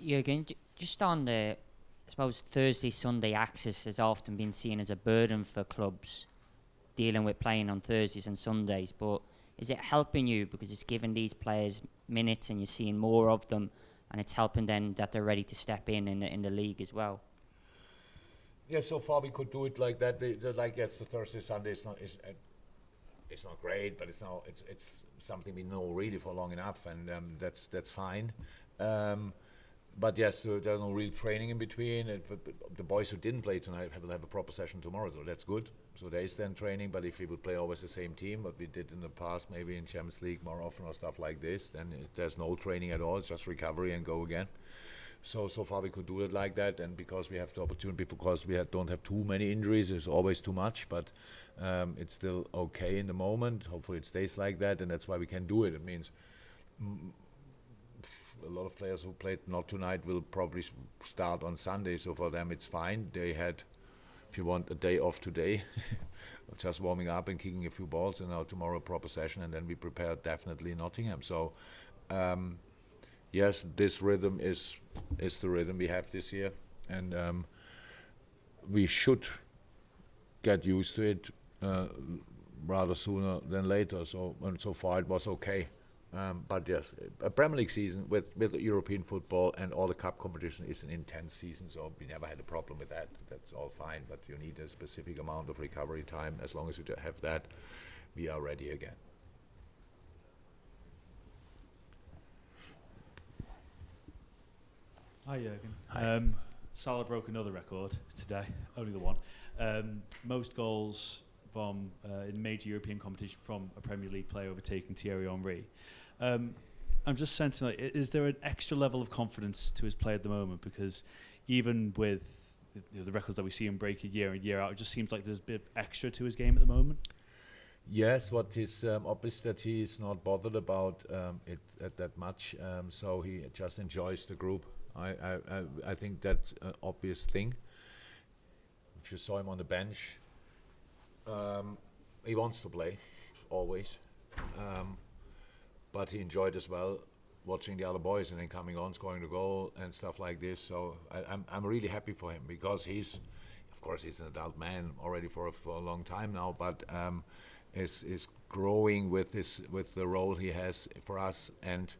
Jurgen, just on the, I suppose Thursday, Sunday axis has often been seen as a burden for clubs dealing with playing on Thursdays and Sundays, but is it helping you because it's giving these players minutes and you're seeing more of them, and it's helping them that they're ready to step in the league as well? Yeah, so far we could do it like that. It's the Thursday, Sunday. It's not great, but it's something we know really for long enough, and that's fine. But yes, there's no real training in between. The boys who didn't play tonight will have a proper session tomorrow, so that's good. So there is then training, but if we would play always the same team, what we did in the past, maybe in Champions League more often or stuff like this, then there's no training at all. It's just recovery and go again. So far we could do it like that, and because we have the opportunity, because we don't have too many injuries, it's always too much, but it's still okay in the moment. Hopefully it stays like that, and that's why we can do it. It means a lot of players who played not tonight will probably start on Sunday, so for them it's fine. They had, if you want, a day off today, just warming up and kicking a few balls, and now tomorrow a proper session, and then we prepare definitely Nottingham. So yes, this rhythm is the rhythm we have this year, and we should get used to it rather sooner than later. So far it was okay. But yes, a Premier League season with European football and all the cup competition is an intense season, so we never had a problem with that. That's all fine, but you need a specific amount of recovery time. As long as you have that, we are ready again. Hi, Jurgen. Hi. Salah broke another record today, only the one. Most goals from in major European competition from a Premier League player, overtaking Thierry Henry. I'm just sensing, like, is there an extra level of confidence to his play at the moment? Because even with the records that we see him break year in, year out, it just seems like there's a bit extra to his game at the moment. Yes, what is obvious that he is not bothered about it that much, so he just enjoys the group. I think that's an obvious thing. If you saw him on the bench, he wants to play, always. But he enjoyed as well watching the other boys and then coming on, scoring the goal and stuff like this. So I'm really happy for him, because he's an adult man already for a long time now, but is growing with the role he has for us and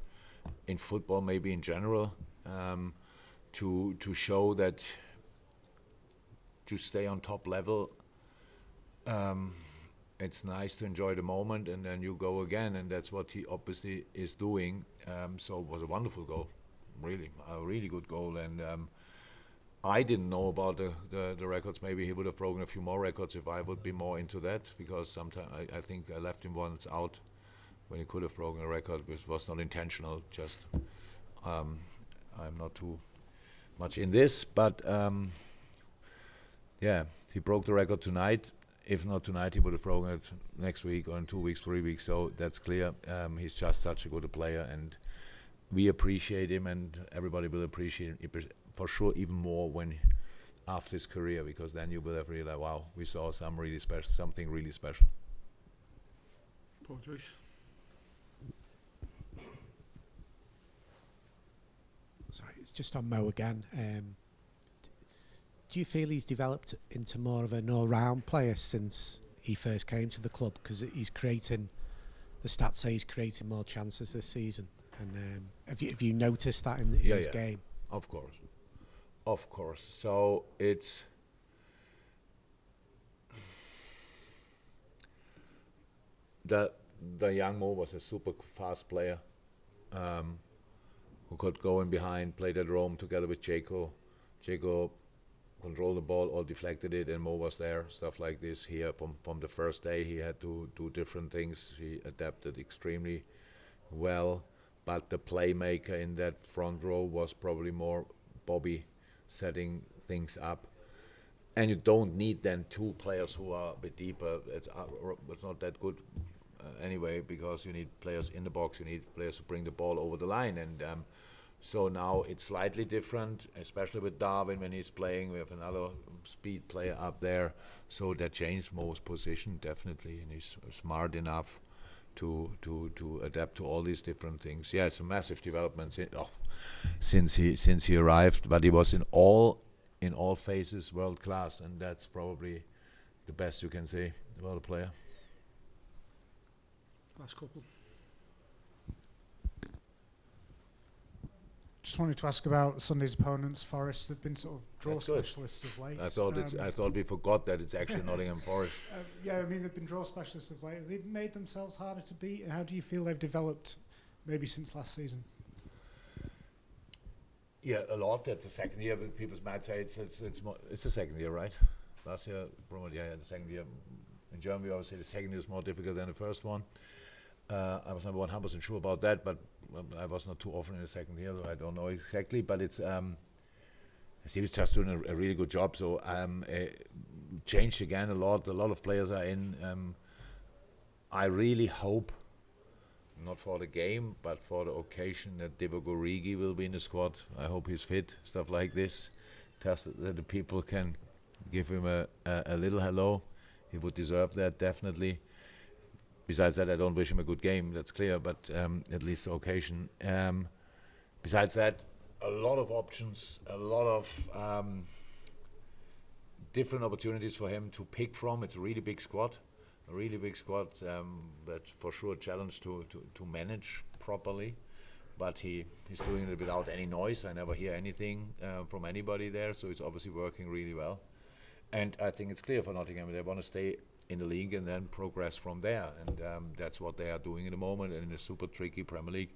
in football, maybe in general, to show that to stay on top level. It's nice to enjoy the moment, and then you go again, and that's what he obviously is doing. So it was a wonderful goal, really, a really good goal. And I didn't know about the records. Maybe he would have broken a few more records if I would be more into that, because sometimes I think I left him once out when he could have broken a record, which was not intentional. Just I'm not too much in this, but yeah, he broke the record tonight. If not tonight, he would have broken it next week or in 2 weeks, 3 weeks. So that's clear. He's just such a good player, and we appreciate him, and everybody will appreciate him for sure, even more when after his career, because then you will have realized, wow, we saw something really special. Paul Joyce. Sorry, it's just on Mo again. Do you feel he's developed into more of an all-round player since he first came to the club? Because the stats say he's creating more chances this season. And have you noticed that in his game? Of course. So it's the young Mo was a super fast player who could go in behind, played at Rome together with Jaco. Jaco controlled the ball or deflected it, and Mo was there, stuff like this. Here from the first day he had to do different things. He adapted extremely well, but the playmaker in that front row was probably more Bobby, setting things up. And you don't need then two players who are a bit deeper. It's not that good anyway, because you need players in the box, you need players who bring the ball over the line, and so now it's slightly different, especially with Darwin when he's playing. We have another speed player up there, so that changed Mo's position definitely, and he's smart enough to adapt to all these different things. Yeah, it's a massive development since he arrived, but he was in all phases world class, and that's probably the best you can say about a player. Last couple. Just wanted to ask about Sunday's opponents. Forest have been sort of draw That's good. specialists of late. I thought we forgot that it's actually Nottingham Forest. Yeah, I mean, they've been draw specialists of late. Have they made themselves harder to beat? And how do you feel they've developed maybe since last season? Yeah, a lot. That's the second year, but people might say it's the second year, right? Last year, probably, yeah, the second year. In Germany, we always say the second year is more difficult than the first one. I was never 100% sure about that, but I was not too often in the second year, so I don't know exactly. But it's Steve's just doing a really good job. So changed again a lot. A lot of players are in. I really hope, not for the game, but for the occasion, that Divock Origi will be in the squad. I hope he's fit. Stuff like this, just that the people can give him a little hello. He would deserve that, definitely. Besides that, I don't wish him a good game, that's clear, but at least the occasion. Besides that, a lot of options, a lot of different opportunities for him to pick from. It's a really big squad, but for sure a challenge to manage properly. But he's doing it without any noise. I never hear anything from anybody there, so it's obviously working really well. And I think it's clear for Nottingham, they want to stay in the league and then progress from there. And that's what they are doing in the moment. And in a super tricky Premier League,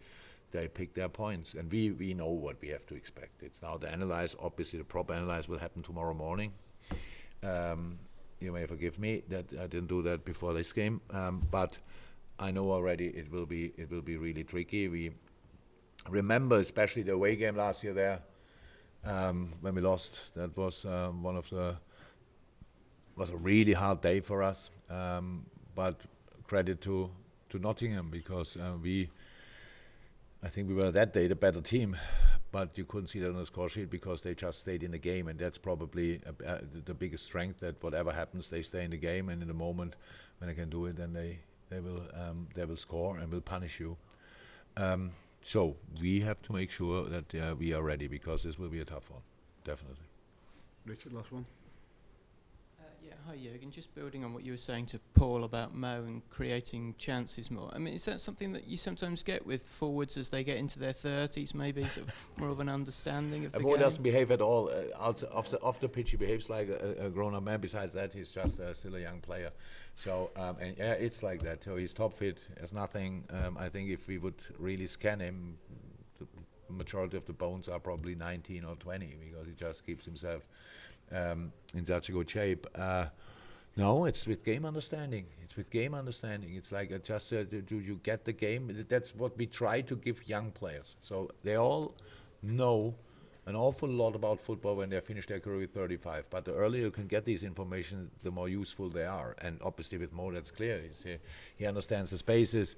they pick their points. And we know what we have to expect. It's now the analyze. Obviously, the proper analyze will happen tomorrow morning. You may forgive me that I didn't do that before this game. But I know already it will be really tricky. We remember especially the away game last year there when we lost. That was was a really hard day for us, but credit to Nottingham, because I think we were that day the better team, but you couldn't see that on the score sheet because they just stayed in the game, and that's probably the biggest strength, that whatever happens they stay in the game, and in the moment when they can do it, then they will score and will punish you. So we have to make sure that we are ready, because this will be a tough one, definitely. Richard, last one. Yeah, hi Jurgen. Just building on what you were saying to Paul about Mo and creating chances more. I mean, is that something that you sometimes get with forwards as they get into their 30s, maybe sort of more of an understanding of the game? Mo doesn't behave at all. Off the pitch, he behaves like a grown-up man. Besides that, he's just still a young player. So, and yeah, it's like that. So he's top fit. There's nothing. I think if we would really scan him, the majority of the bones are probably 19 or 20, because he just keeps himself in such a good shape. No, it's with game understanding. It's like do you get the game? That's what we try to give young players. So they all know an awful lot about football when they finish their career with 35. But the earlier you can get these information, the more useful they are. And obviously with Mo, that's clear. He understands the spaces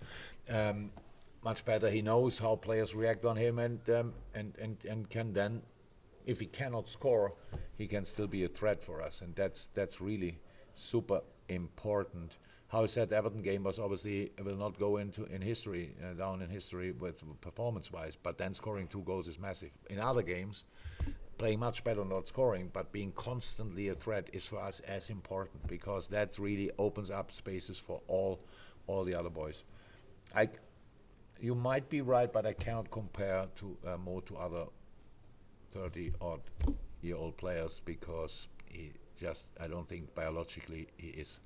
much better. He knows how players react on him, and can then, if he cannot score, he can still be a threat for us, and that's really super important. How said Everton game was obviously will not go down in history with performance-wise, but then scoring 2 goals is massive. In other games, playing much better, not scoring, but being constantly a threat is for us as important, because that really opens up spaces for all the other boys. You might be right, but I cannot compare Mo to other 30-odd-year-old players, because I don't think biologically he is.